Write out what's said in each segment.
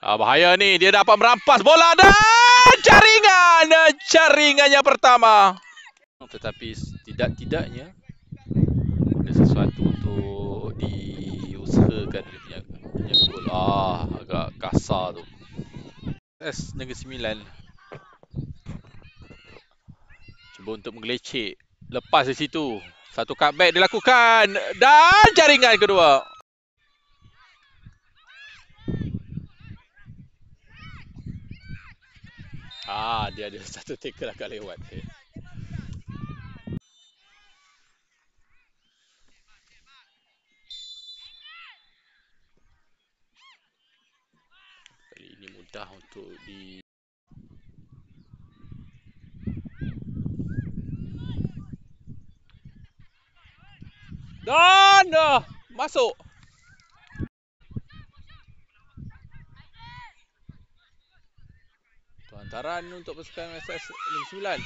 Bahaya ni. Dia dapat merampas bola dan jaringan. Jaringannya pertama. Tetapi tidak-tidaknya ada sesuatu untuk diusahakan dia punya gol. Agak kasar tu. Negeri Sembilan cuba untuk menggelecek. Lepas di situ. Satu cutback dilakukan. Dan jaringan kedua. Dia ada satu tackle agak lewat. Kali ini mudah untuk dan masuk. Hantaran untuk pasukan SS Negeri 9.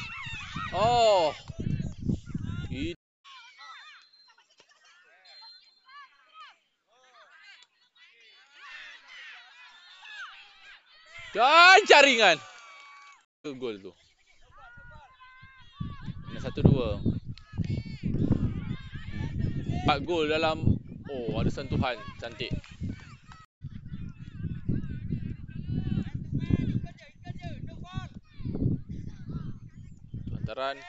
Dan jaringan. Gol tu. 1-2. 4 gol dalam. Ada sentuhan cantik. Hantaran.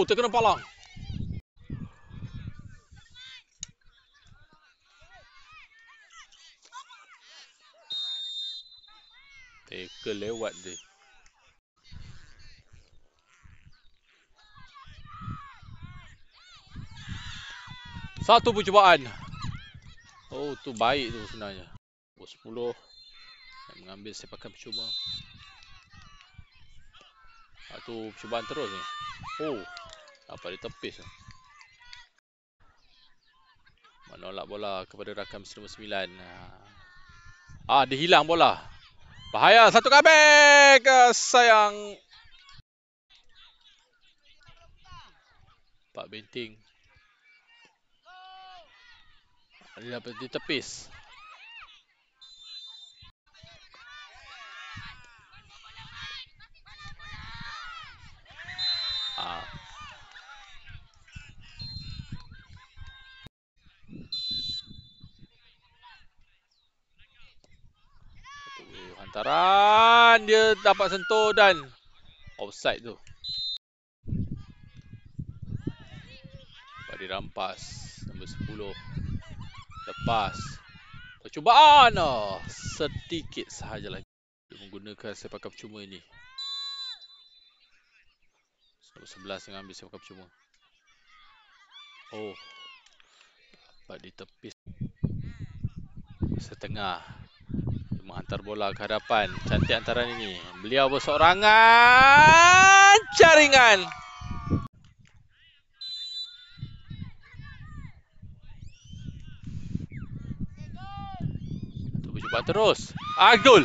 Terkena palang. Tackle lewat dia. Satu percubaan. Tu baik tu sebenarnya. 10 mengambil sepakan percuma. Tu percubaan terus ni. Apa dia tepis. Menolak bola kepada rakan nombor 9. Dia hilang bola. Bahaya, satu comeback. Sayang. Pak Benting. Dia dapat ditepis. Hantaran. Dia dapat sentuh dan offside tu. Dirampas. Nombor 10. Lepas. Percubaan. Sedikit sahaja lagi. Menggunakan sepakan percuma ini. Nombor 11 yang ambil sepakan percuma. Dapat ditepis. Setengah. Menghantar bola ke hadapan. Cantik hantaran ini. Beliau berseorangan. Jaringan. Cuba terus. Gol.